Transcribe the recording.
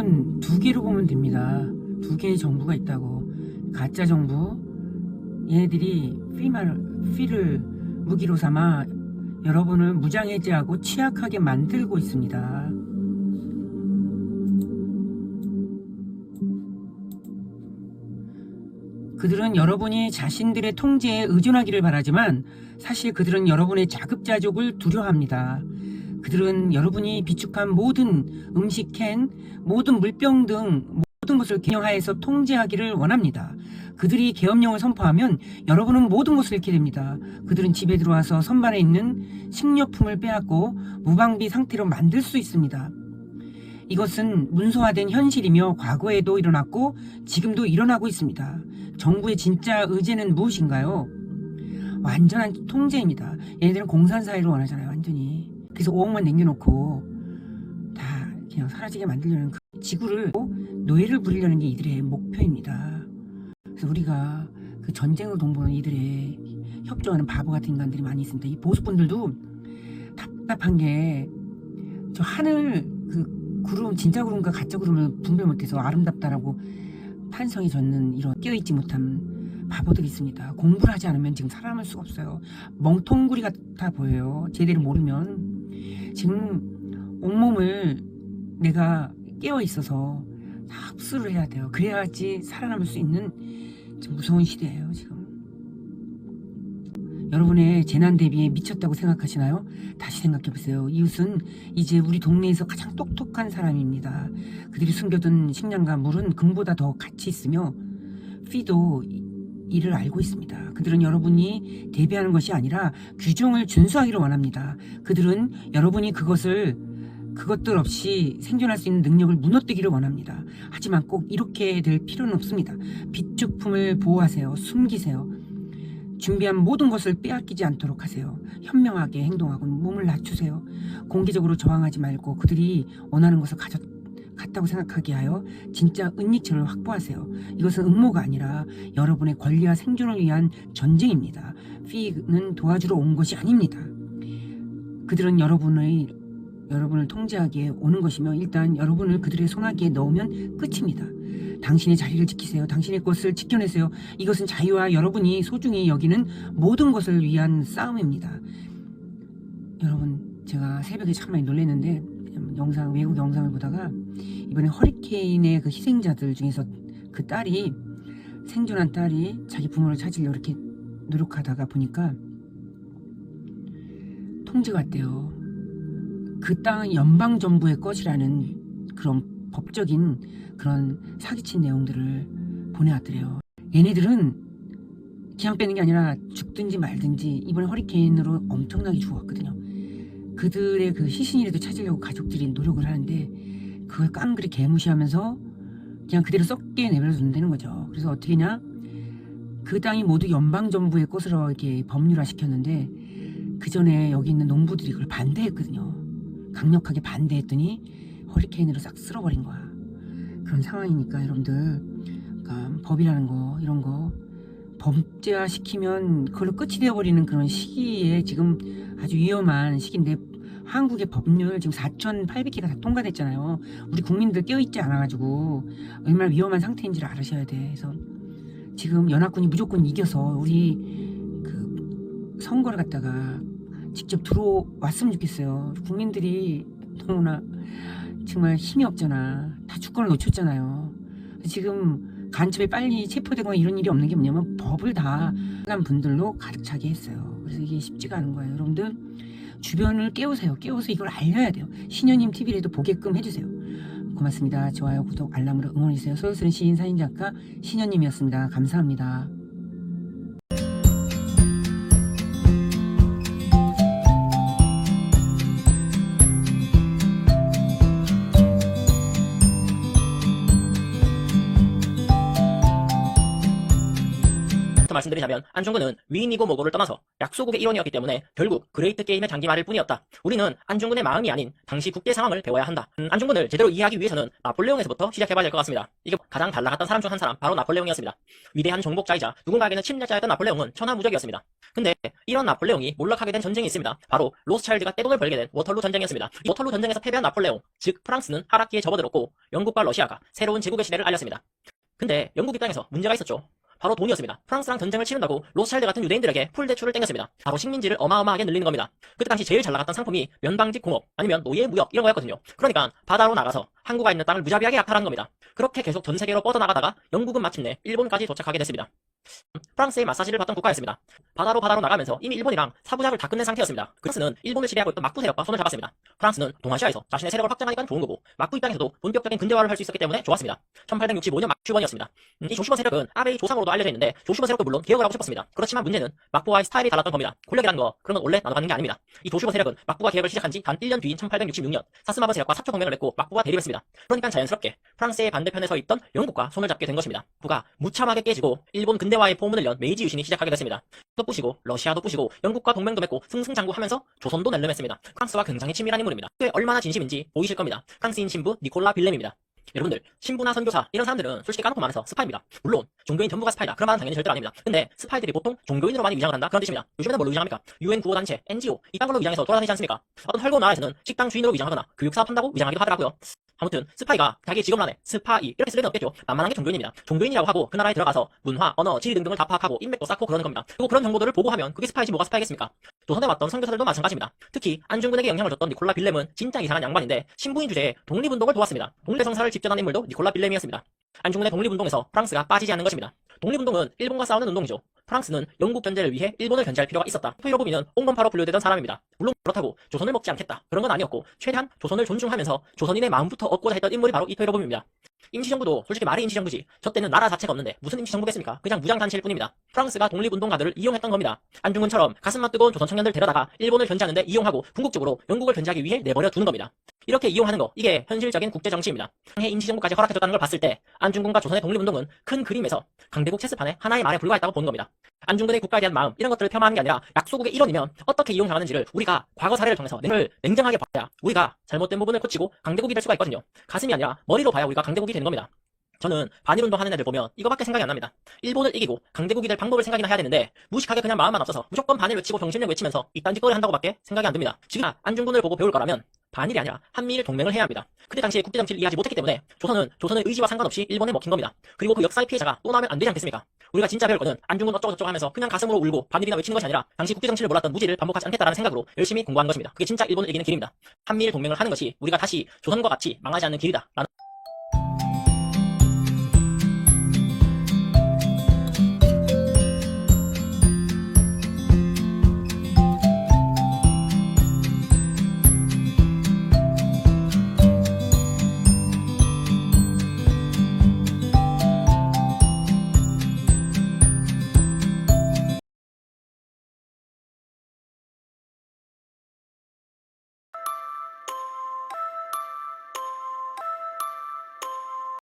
이건 두 개로 보면 됩니다. 두 개의 정부가 있다고. 가짜 정부, 얘네들이 피를 무기로 삼아 여러분을 무장해제하고 취약하게 만들고 있습니다. 그들은 여러분이 자신들의 통제에 의존하기를 바라지만 사실 그들은 여러분의 자급자족을 두려워합니다. 그들은 여러분이 비축한 모든 음식캔, 모든 물병 등 모든 것을 개념하에서 통제하기를 원합니다. 그들이 계엄령을 선포하면 여러분은 모든 것을 잃게 됩니다. 그들은 집에 들어와서 선반에 있는 식료품을 빼앗고 무방비 상태로 만들 수 있습니다. 이것은 문서화된 현실이며 과거에도 일어났고 지금도 일어나고 있습니다. 정부의 진짜 의제는 무엇인가요? 완전한 통제입니다. 얘네들은 공산사회로 원하잖아요. 완전히. 그래서 5억만 남겨놓고 다 그냥 사라지게 만들려는 그 지구를 노예를 부리려는 게 이들의 목표입니다. 그래서 우리가 그 전쟁으로 돈 버는 이들의 협조하는 바보 같은 인간들이 많이 있습니다. 이 보수분들도 답답한 게 저 하늘 그 구름, 진짜 구름과 가짜 구름을 분별 못해서 아름답다라고 판성에 젖는 이런 깨어있지 못한 바보들이 있습니다. 공부를 하지 않으면 지금 살아남을 수가 없어요. 멍텅구리 같아 보여요. 제대로 모르면. 지금 온몸을 내가 깨어있어서 다 흡수를 해야 돼요. 그래야지 살아남을 수 있는 지금 무서운 시대예요. 지금 여러분의 재난 대비에 미쳤다고 생각하시나요? 다시 생각해보세요. 이웃은 이제 우리 동네에서 가장 똑똑한 사람입니다. 그들이 숨겨둔 식량과 물은 금보다 더 가치 있으며 피도 이를 알고 있습니다. 그들은 여러분이 대비하는 것이 아니라 규정을 준수하기를 원합니다. 그들은 여러분이 그것들 없이 생존할 수 있는 능력을 무너뜨기를 원합니다. 하지만 꼭 이렇게 될 필요는 없습니다. 비축품을 보호하세요. 숨기세요. 준비한 모든 것을 빼앗기지 않도록 하세요. 현명하게 행동하고 몸을 낮추세요. 공개적으로 저항하지 말고 그들이 원하는 것을 갖다고 생각하게 하여 진짜 은닉처를 확보하세요. 이것은 음모가 아니라 여러분의 권리와 생존을 위한 전쟁입니다. 피는 도와주러 온 것이 아닙니다. 그들은 여러분을 통제하기에 오는 것이며 일단 여러분을 그들의 손아귀에 넣으면 끝입니다. 당신의 자리를 지키세요. 당신의 것을 지켜내세요. 이것은 자유와 여러분이 소중히 여기는 모든 것을 위한 싸움입니다. 여러분, 제가 새벽에 참 많이 놀랐는데 외국 영상을 보다가 이번에 허리케인의 그 희생자들 중에서 그 딸이 생존한 딸이 자기 부모를 찾으려 이렇게 노력하다가 보니까 통제가 왔대요. 그 땅은 연방정부의 것이라는 그런 법적인 그런 사기친 내용들을 보내왔더래요. 얘네들은 그냥 빼는 게 아니라 죽든지 말든지 이번에 허리케인으로 엄청나게 죽었거든요. 그들의 그 시신이라도 찾으려고 가족들이 노력을 하는데 그걸 깡그리 개무시하면서 그냥 그대로 썩게 내버려 둔다는 거죠. 그래서 어떻게 했냐? 그 땅이 모두 연방정부의 것으로 이렇게 법률화 시켰는데 그 전에 여기 있는 농부들이 그걸 반대했거든요. 강력하게 반대했더니 허리케인으로 싹 쓸어버린 거야. 그런 상황이니까 여러분들, 그러니까 법이라는 거, 이런 거 범죄화 시키면 그걸로 끝이 되어버리는 그런 시기에 지금 아주 위험한 시기인데 한국의 법률 지금 4,800개가 다 통과됐잖아요. 우리 국민들 깨어있지 않아가지고 얼마나 위험한 상태인지를 알으셔야 돼. 그래서 지금 연합군이 무조건 이겨서 우리 그 선거를 갖다가 직접 들어왔으면 좋겠어요. 국민들이 너무나 정말 힘이 없잖아. 다 주권을 놓쳤잖아요. 지금 간첩에 빨리 체포되거나 이런 일이 없는 게 뭐냐면 법을 다 한 분들로 가득 차게 했어요. 그래서 이게 쉽지가 않은 거예요. 여러분들 주변을 깨우세요. 깨워서 이걸 알려야 돼요. 신현님 TV라도 보게끔 해주세요. 고맙습니다. 좋아요, 구독, 알람으로 응원해주세요. 소설쓰는 시인, 사진작가 신현님이었습니다. 감사합니다. 말씀드리자면 안중근은 위인이고 뭐고를 떠나서 약소국의 일원이었기 때문에 결국 그레이트 게임의 장기말일 뿐이었다. 우리는 안중근의 마음이 아닌 당시 국제 상황을 배워야 한다. 안중근을 제대로 이해하기 위해서는 나폴레옹에서부터 시작해봐야 될 것 같습니다. 이게 가장 잘 나갔던 사람 중 한 사람, 바로 나폴레옹이었습니다. 위대한 정복자이자 누군가에게는 침략자였던 나폴레옹은 천하무적이었습니다. 근데 이런 나폴레옹이 몰락하게 된 전쟁이 있습니다. 바로 로스차일드가 떼돈을 벌게 된 워털루 전쟁이었습니다. 이 워털루 전쟁에서 패배한 나폴레옹, 즉 프랑스는 하락기에 접어들었고 영국과 러시아가 새로운 제국의 시대를 알렸습니다. 근데 영국 입장에서 문제가 있었죠. 바로 돈이었습니다. 프랑스랑 전쟁을 치른다고 로스차일드 같은 유대인들에게 풀 대출을 땡겼습니다. 바로 식민지를 어마어마하게 늘리는 겁니다. 그때 당시 제일 잘 나갔던 상품이 면방직 공업 아니면 노예 무역 이런 거였거든요. 그러니까 바다로 나가서 항구가 있는 땅을 무자비하게 약탈하는 겁니다. 그렇게 계속 전 세계로 뻗어나가다가 영국은 마침내 일본까지 도착하게 됐습니다. 프랑스의 마사지를 받던 국가였습니다. 바다로 나가면서 이미 일본이랑 사부작을 다 끝낸 상태였습니다. 프랑스는 일본을 지배하고 있던 막부 세력과 손을 잡았습니다. 프랑스는 동아시아에서 자신의 세력을 확장하니까 좋은 거고 막부 입장에서도 본격적인 근대화를 할 수 있었기 때문에 좋았습니다. 1865년 막주번이었습니다. 이 조슈번 세력은 아베이 조상으로도 알려져 있는데 조슈번 세력도 물론 개혁을 하고 싶었습니다. 그렇지만 문제는 막부와의 스타일이 달랐던 겁니다. 권력이란 거 그런 건 원래 나눠가는 게 아닙니다. 이 조슈번 세력은 막부가 개혁을 시작한 지 단 1년 뒤인 1866년 사스마번 세력과 사초 동맹을 맺고 막부와 대립했습니다. 그러니까 자연스럽게 프랑스의 반대편에 서 있던 영국과 손을 잡게 된 것입니다. 부가 무참하게 깨지고 일본 근대화의 포문을 연 메이지 유신이 시작하게 됐습니다. 도 부시고 러시아도 부시고 영국과 동맹도 맺고 승승장구하면서 조선도 낼름했습니다. 프랑스와 굉장히 친밀한 인물입니다. 그게 얼마나 진심인지 보이실 겁니다. 프랑스인 신부 니콜라 빌렘입니다. 여러분들 신부나 선교사 이런 사람들은 솔직히 까놓고 말해서 스파입니다. 물론 종교인 전부가 스파이다 그런 말은 당연히 절대로 아닙니다. 근데 스파이들이 보통 종교인으로 많이 위장을 한다 그런 뜻입니다. 요즘에는 뭘로 위장합니까? UN 구호단체, NGO 이딴 걸로 위장해서 돌아다니지 않습니까? 어떤 활고 나라에서는 식당 주인으로 위장하거나 교육사업 한다고 위장하기도 하더라고요. 아무튼 스파이가 자기 직업을 안에 스파이 이렇게 쓸 일은 없겠죠. 만만한 게 종교인입니다. 종교인이라고 하고 그 나라에 들어가서 문화, 언어, 지리 등등을 다 파악하고 인맥도 쌓고 그러는 겁니다. 그리고 그런 정보들을 보고하면 그게 스파이지 뭐가 스파이겠습니까? 조선에 왔던 선교사들도 마찬가지입니다. 특히 안중근에게 영향을 줬던 니콜라 빌렘은 진짜 이상한 양반인데 신부인 주제에 독립운동을 도왔습니다. 독립성사를 집전한 인물도 니콜라 빌렘이었습니다. 안중근의 독립운동에서 프랑스가 빠지지 않는 것입니다. 독립운동은 일본과 싸우는 운동이죠. 프랑스는 영국 견제를 위해 일본을 견제할 필요가 있었다. 히로부미는 옹건파로 분류되던 사람입니다. 물론 그렇다고 조선을 먹지 않겠다 그런 건 아니었고 최대한 조선을 존중하면서 조선인의 마음부터 얻고자 했던 인물이 바로 히로부미입니다. 임시정부도 솔직히 말이 임시정부지 저 때는 나라 자체가 없는데 무슨 임시정부겠습니까? 그냥 무장단체일 뿐입니다. 프랑스가 독립운동가들을 이용했던 겁니다. 안중근처럼 가슴만 뜨거운 조선 청년들 데려다가 일본을 견제하는데 이용하고 궁극적으로 영국을 견제하기 위해 내버려 두는 겁니다. 이렇게 이용하는 거 이게 현실적인 국제정치입니다. 당해 임시정부까지 허락해줬다는 걸 봤을 때 안중근과 조선의 독립운동은 큰 그림에서 강대국 체스판의 하나의 말에 불과했다고 보는 겁니다. 안중근의 국가에 대한 마음 이런 것들을 폄하하는 게 아니라 약소국의 일원이면 어떻게 이용당하는지를 우리가 과거 사례를 통해서 냉정하게 봐야 우리가 잘못된 부분을 고치고 강대국이 될 수가 있거든요. 가슴이 아니라 머리로 봐야 우리가 강대국이 되는 겁니다. 저는 반일운동 하는 애들 보면 이거밖에 생각이 안 납니다. 일본을 이기고 강대국이 될 방법을 생각이나 해야 되는데 무식하게 그냥 마음만 앞서서 무조건 반일 외치고 병신력 외치면서 이딴 짓거리 한다고밖에 생각이 안 듭니다. 지금 안중근을 보고 배울 거라면 반일이 아니라 한미일 동맹을 해야 합니다. 그때 당시에 국제정치를 이해하지 못했기 때문에 조선의 의지와 상관없이 일본에 먹힌 겁니다. 그리고 그 역사의 피해자가 또 나면 안 되지 않겠습니까? 우리가 진짜 배울 거는 안중근 어쩌고저쩌고 하면서 그냥 가슴으로 울고 반일이나 외치는 것이 아니라 당시 국제정치를 몰랐던 무지를 반복하지 않겠다라는 생각으로 열심히 공부하는 것입니다. 그게 진짜 일본을 이기는 길입니다. 한미일 동맹을 하는 것이 우리가 다시 조선과 같이 망하지 않는 길이다 라는